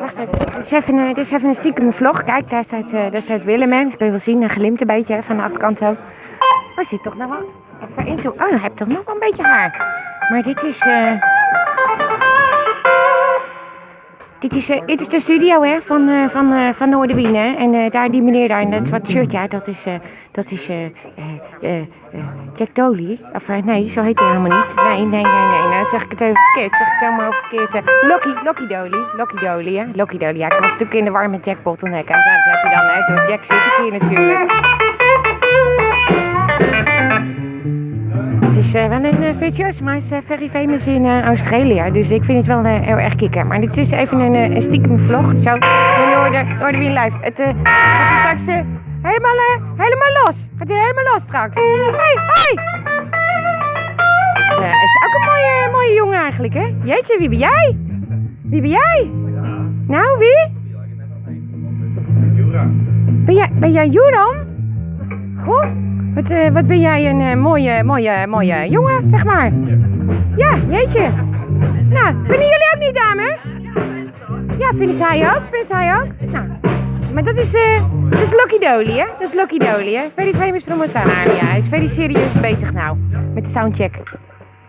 Wacht even. Dit is even een stiekem vlog. Kijk, daar staat Willem. Dat kun je wel zien. Hij glimt een beetje hè, van de achterkant zo. Waar zit toch nog wel? Even inzoeken. Oh, hij heeft toch nog wel een beetje haar. Maar dit is... Dit is de studio hè, van Noorderwien. Hè? En daar die meneer daar in dat zwarte shirt, ja, dat is Jack Doley. Of nee, zo heet hij helemaal niet. Nee. Nou zeg ik het even verkeerd. Zeg ik het helemaal verkeerd. Locky Doley, hè. Locky Doley, ja. Ik was natuurlijk in de war met Jack Bottleneck. En dat heb je dan, hè. Door Jack zit ik hier natuurlijk. Het is wel een virtuoos, maar het is very famous in Australië. Dus ik vind het wel heel erg kicken. Maar dit is even een stiekem vlog. Zo, Noorderwien live. Het gaat hier straks helemaal los. Gaat hier helemaal los straks. Hoi! Is ook een mooie jongen eigenlijk, hè? Jeetje, wie ben jij? Wie ben jij? Nou, wie? Ben jij Joran? Goh. Wat ben jij een mooie jongen, zeg maar. Ja, jeetje. Nou, vinden jullie ook niet, dames? Ja, vinden zij ook? Nou, maar dat is Locky Doley, hè? Dat is Locky Doley, hè? Very famous from Australia. Hij is very serieus bezig nou, met de soundcheck.